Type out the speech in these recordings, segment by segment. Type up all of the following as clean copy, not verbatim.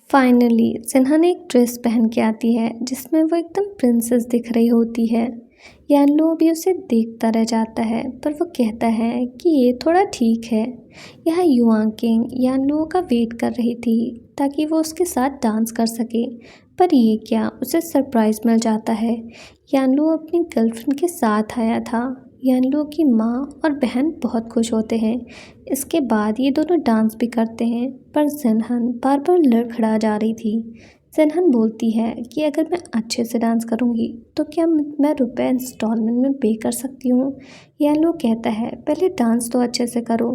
Finally Sinha ने एक dress पहन के आती है जिसमें वो एकदम प्रिंसेस दिख रही होती है। यानलू भी उसे देखता रह जाता है पर वो कहता है कि ये थोड़ा ठीक है। यहाँ युआंग किंग यानलू का वेट कर रही थी ताकि वो उसके साथ डांस कर सके। पर ये क्या, उसे सरप्राइज मिल जाता है। यानलू अपनी गर्लफ्रेंड के साथ आया था। यानलू की माँ और बहन बहुत खुश होते हैं। इसके बाद ये दोनों डांस भी करते हैं पर जिनहन बार बार लड़खड़ा जा रही थी। जिनहन बोलती है कि अगर मैं अच्छे से डांस करूँगी तो क्या मैं रुपए इंस्टॉलमेंट में पे कर सकती हूँ। यह लोग कहता है पहले डांस तो अच्छे से करो।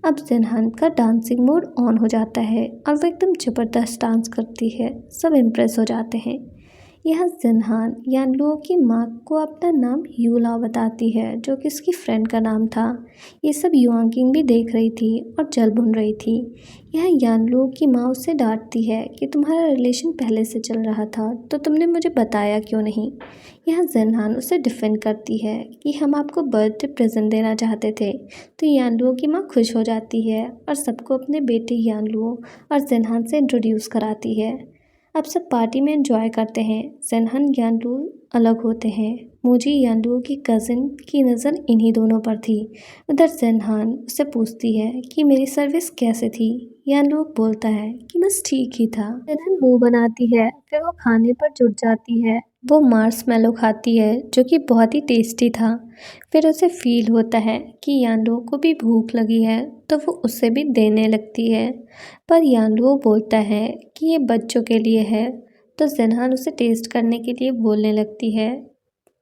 अब जिनहन का डांसिंग मोड ऑन हो जाता है और वो एकदम ज़बरदस्त डांस करती है। सब इम्प्रेस हो जाते हैं। यह जिनहान यानलुओ की माँ को अपना नाम यूला बताती है जो कि उसकी फ्रेंड का नाम था। ये सब युआंकिंग भी देख रही थी और जल भुन रही थी। यह यानलुओ की माँ उससे डांटती है कि तुम्हारा रिलेशन पहले से चल रहा था तो तुमने मुझे बताया क्यों नहीं। यह जिनहान उसे डिफेंड करती है कि हम आपको बर्थडे प्रेजेंट देना चाहते थे। तो यानलुओ की माँ खुश हो जाती है और सबको अपने बेटे यानलुओ और जिनहान से इंट्रोड्यूस कराती है। अब सब पार्टी में एंजॉय करते हैं। जिनहन यानलू अलग होते हैं। मोजी यानलू की कज़िन की नज़र इन्हीं दोनों पर थी। उधर जिनहान उससे पूछती है कि मेरी सर्विस कैसे थी। यानलू बोलता है कि बस ठीक ही था। जिनहन मुंह बनाती है फिर वो खाने पर जुट जाती है। वो मार्शमैलो खाती है जो कि बहुत ही टेस्टी था। फिर उसे फील होता है कि यानलू को भी भूख लगी है तो वो उसे भी देने लगती है। पर यानलू बोलता है कि ये बच्चों के लिए है। तो जिनहान उसे टेस्ट करने के लिए बोलने लगती है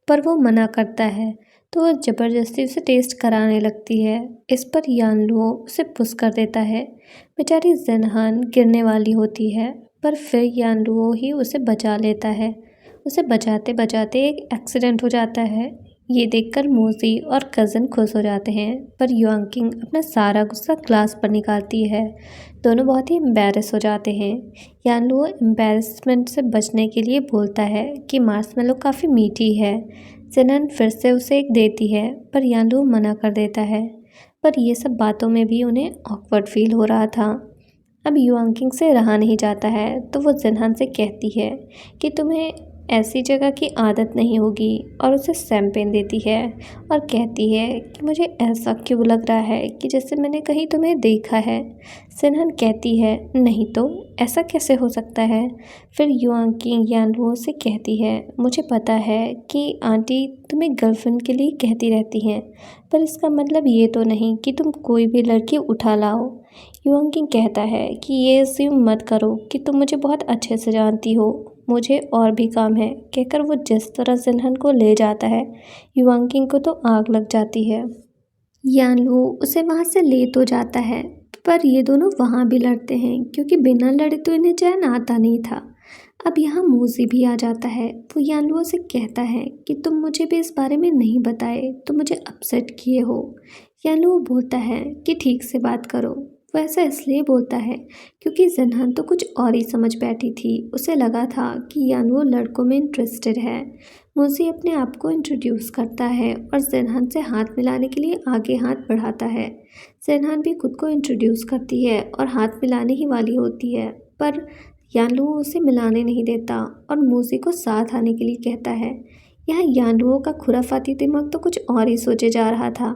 पर वो मना करता है। तो वो ज़बरदस्ती उसे टेस्ट कराने लगती है। इस पर यानलू उसे पुश कर देता है। बेचारी जिनहान गिरने वाली होती है पर फिर यानलू ही उसे बचा लेता है। उसे बचाते बचाते एक एक्सीडेंट हो जाता है। ये देखकर मोजी और कज़न खुश हो जाते हैं पर युआंकिंग अपना सारा गुस्सा क्लास पर निकालती है। दोनों बहुत ही एम्बैरस हो जाते हैं। यानलू एम्बैरसमेंट से बचने के लिए बोलता है कि मार्शमैलो काफ़ी मीठी है। जिनहन फिर से उसे एक देती है पर यानलू मना कर देता है। पर ये सब बातों में भी उन्हें ऑकवर्ड फील हो रहा था। अब युआंकिंग से रहा नहीं जाता है तो वो जिनहन से कहती है कि तुम्हें ऐसी जगह की आदत नहीं होगी और उसे शैम्पेन देती है और कहती है कि मुझे ऐसा क्यों लग रहा है कि जैसे मैंने कहीं तुम्हें देखा है। जिनहन कहती है नहीं तो ऐसा कैसे हो सकता है। फिर युआंकिंग यानलुओ से कहती है मुझे पता है कि आंटी तुम्हें गर्लफ्रेंड के लिए कहती रहती हैं पर इसका मतलब ये तो नहीं कि तुम कोई भी लड़की उठा लाओ। युआंकिंग कहता है कि ये अज्यूम मत करो कि तुम मुझे बहुत अच्छे से जानती हो, मुझे और भी काम है। कहकर वो जिस तरह जिनहन को ले जाता है युआंकिंग को तो आग लग जाती है। यानलू उसे वहाँ से ले तो जाता है पर ये दोनों वहाँ भी लड़ते हैं क्योंकि बिना लड़े तो इन्हें चैन आता नहीं था। अब यहाँ मोजी भी आ जाता है। वो यानलुओ से कहता है कि तुम मुझे भी इस बारे में नहीं बताए तो मुझे अपसेट किए हो। यानलुओ बोलता है कि ठीक से बात करो। वो ऐसा इसलिए बोलता है क्योंकि जिनहन तो कुछ और ही समझ बैठी थी। उसे लगा था कि यानलुओ लड़कों में इंटरेस्टेड है। मोजी अपने आप को इंट्रोड्यूस करता है और जिनहन से हाथ मिलाने के लिए आगे हाथ बढ़ाता है। जिनहन भी खुद को इंट्रोड्यूस करती है और हाथ मिलाने ही वाली होती है पर यानलुओ उसे मिलाने नहीं देता और मोजी को साथ आने के लिए कहता है। यहाँ यानलुओ का खुराफाती दिमाग तो कुछ और ही सोचे जा रहा था।